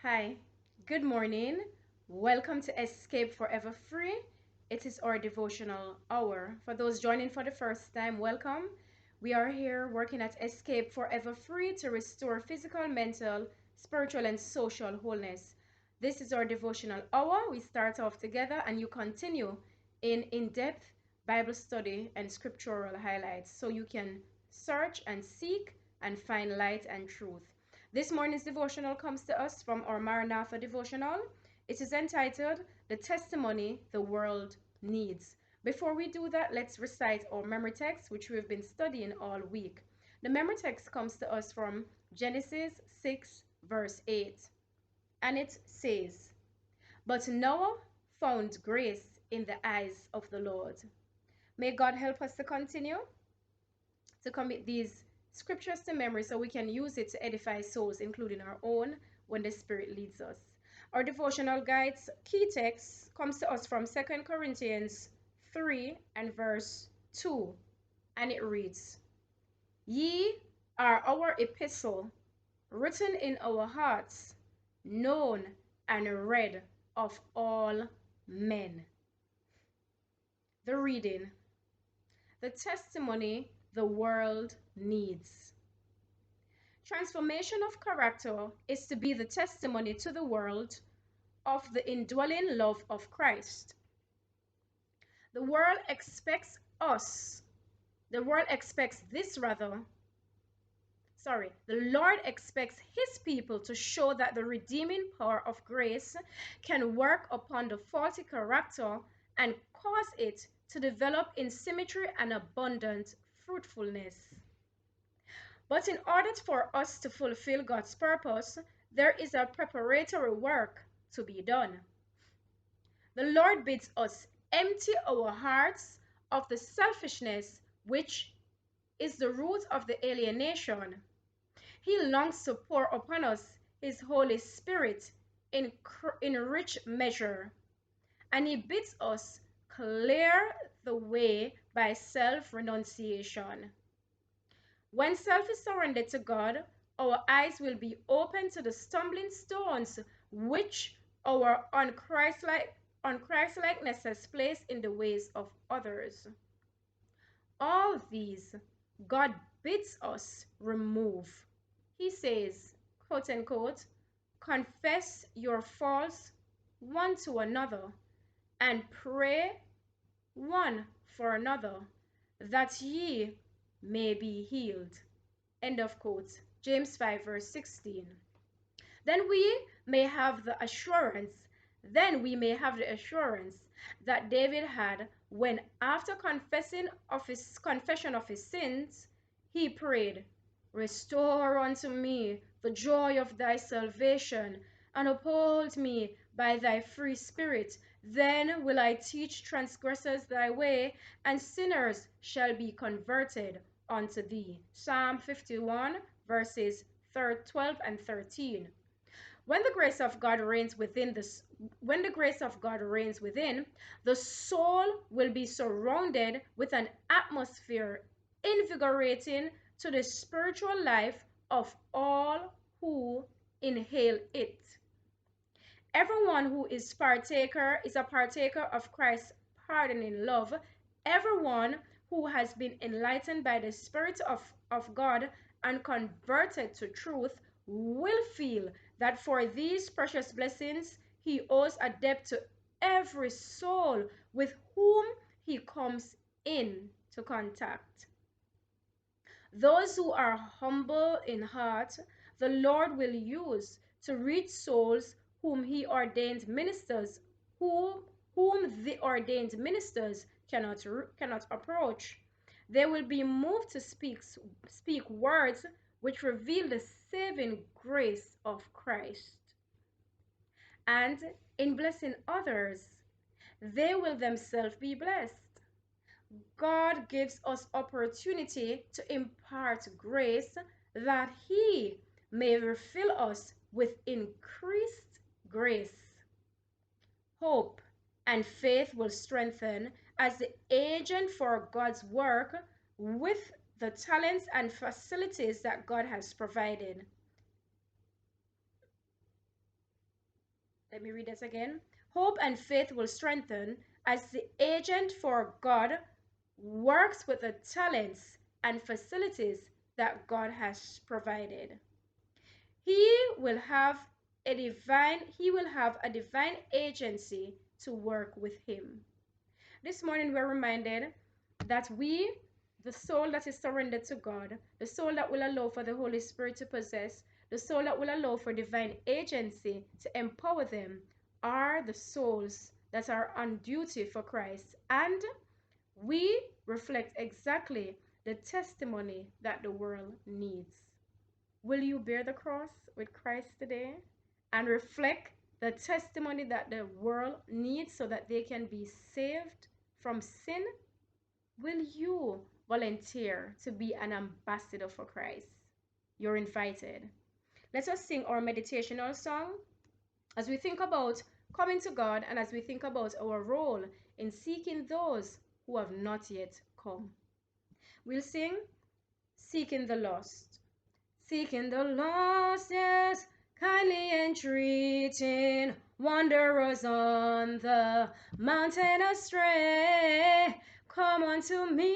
Hi, good morning. Welcome to Escape Forever Free. It is our devotional hour. For those joining for the first time, welcome. We are here working at Escape Forever Free to restore physical, mental, spiritual, and social wholeness. This is our devotional hour. We start off together and you continue in-depth Bible study and scriptural highlights so you can search and seek and find light and truth. This morning's devotional comes to us from our Maranatha devotional. It is entitled, The Testimony the World Needs. Before we do that, let's recite our memory text, which we've been studying all week. The memory text comes to us from Genesis 6, verse 8. And it says, But Noah found grace in the eyes of the Lord. May God help us to continue to commit these scriptures to memory so we can use it to edify souls, including our own, when the Spirit leads us. Our devotional guide's key text comes to us from 2 Corinthians 3 and verse 2, and it reads, Ye are our epistle, written in our hearts, known and read of all men. The reading, the testimony the world needs. Transformation of character is to be the testimony to the world of the indwelling love of Christ. The world expects the Lord expects his people to show that the redeeming power of grace can work upon the faulty character and cause it to develop in symmetry and abundant fruitfulness. But in order for us to fulfill God's purpose, there is a preparatory work to be done. The Lord bids us empty our hearts of the selfishness which is the root of the alienation. He longs to pour upon us His Holy Spirit in rich measure, and He bids us clear the way by self-renunciation. When self is surrendered to God, our eyes will be open to the stumbling stones which our unChristlikeness has placed in the ways of others. All these God bids us remove. He says, quote unquote, confess your faults one to another and pray one for another, that ye may be healed. End of quote. James 5 verse 16. Then we may have the assurance that David had when, after confession of his sins, he prayed, Restore unto me the joy of thy salvation, and uphold me by thy free spirit. Then will I teach transgressors thy way, and sinners shall be converted unto thee. Psalm 51 verses 12 and 13. When the grace of God reigns within, the soul will be surrounded with an atmosphere invigorating to the spiritual life of all who inhale it. Everyone who is a partaker of Christ's pardoning love. Everyone who has been enlightened by the Spirit of God and converted to truth will feel that for these precious blessings he owes a debt to every soul with whom he comes into contact. Those who are humble in heart, the Lord will use to reach souls whom the ordained ministers cannot approach. They will be moved to speak words which reveal the saving grace of Christ. And in blessing others, they will themselves be blessed. God gives us opportunity to impart grace that He may refill us with increased grace. Hope and faith will strengthen as the agent for God's work with the talents and facilities that God has provided. Let me read this again. Hope and faith will strengthen as the agent for God works with the talents and facilities that God has provided. He will have a divine agency to work with him. This morning we're reminded that we, the soul that is surrendered to God, the soul that will allow for the Holy Spirit to possess, the soul that will allow for divine agency to empower them, are the souls that are on duty for Christ. And we reflect exactly the testimony that the world needs. Will you bear the cross with Christ today and reflect the testimony that the world needs so that they can be saved from sin? Will you volunteer to be an ambassador for Christ? You're invited. Let us sing our meditational song as we think about coming to God and as we think about our role in seeking those who have not yet come. We'll sing Seeking the Lost. Seeking the lost, yes, kindly entreating wanderers on the mountain astray. Come unto me,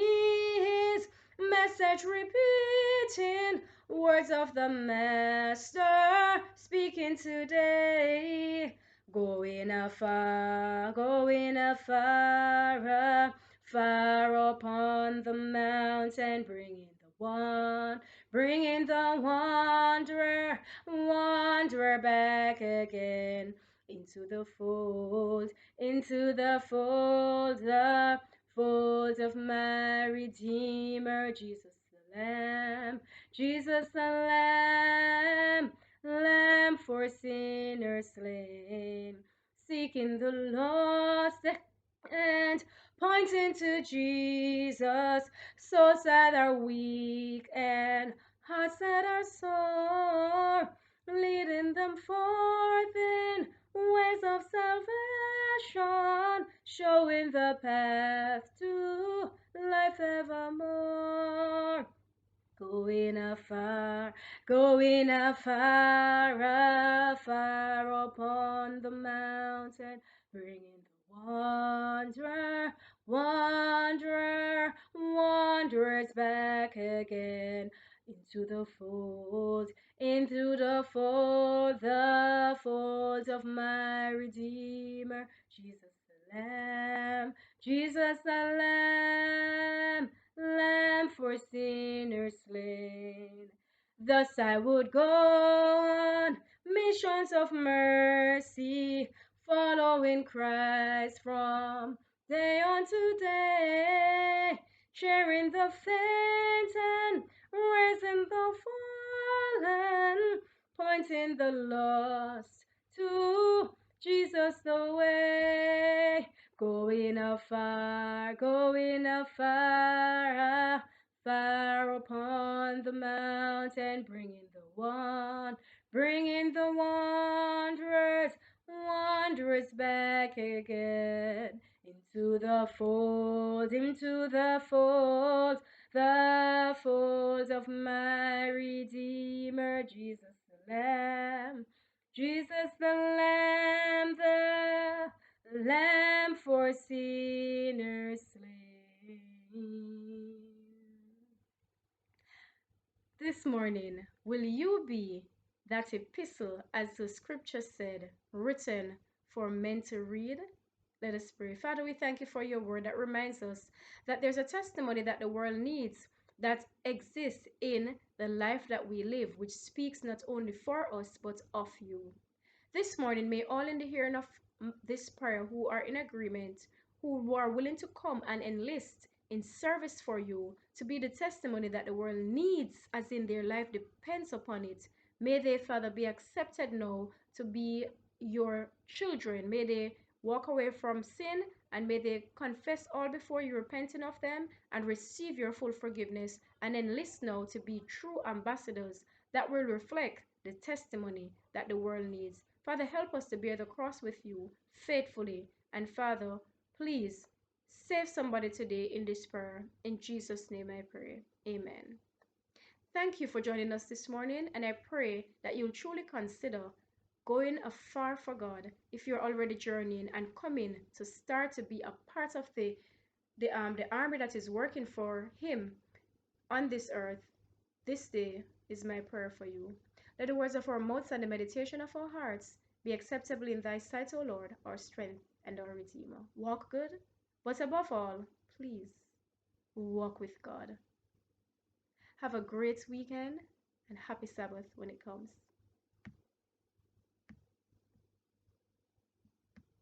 his message repeating, words of the Master speaking today. Going afar, far upon the mountain, bringing the wanderer back again into the fold, the fold of my Redeemer, Jesus the Lamb for sinners slain, seeking the lost and pointing to Jesus, souls that are weak and hearts that are sore, leading them forth in ways of salvation, showing the path to life evermore. Going afar, far upon the mountain, bringing the wanderers back again into the fold, the fold of my Redeemer, Jesus the Lamb for sinners slain. Thus I would go on missions of mercy, following Christ from day unto day, sharing the faint and raising the fallen, pointing the lost to Jesus the way. Going afar, far upon the mountain, bringing the wanderers back again into the fold, the fold of my Redeemer, Jesus the Lamb, the Lamb for sinners slain. This morning, will you be that epistle, as the scripture said, written for men to read? Let us pray. Father, we thank you for your word that reminds us that there's a testimony that the world needs that exists in the life that we live, which speaks not only for us, but of you. This morning, may all in the hearing of this prayer who are in agreement, who are willing to come and enlist in service for you, to be the testimony that the world needs, as in their life depends upon it, may they, Father, be accepted now to be your children. May they walk away from sin, and may they confess all before you, repenting of them, and receive your full forgiveness, and enlist now to be true ambassadors that will reflect the testimony that the world needs. Father, help us to bear the cross with you faithfully. And Father, please save somebody today in this prayer. In Jesus' name I pray. Amen. Thank you for joining us this morning, and I pray that you'll truly consider going afar for God, if you're already journeying and coming to start to be a part of the army that is working for Him on this earth, this day is my prayer for you. Let the words of our mouths and the meditation of our hearts be acceptable in thy sight, O Lord, our strength and our Redeemer. Walk good, but above all, please walk with God. Have a great weekend and happy Sabbath when it comes.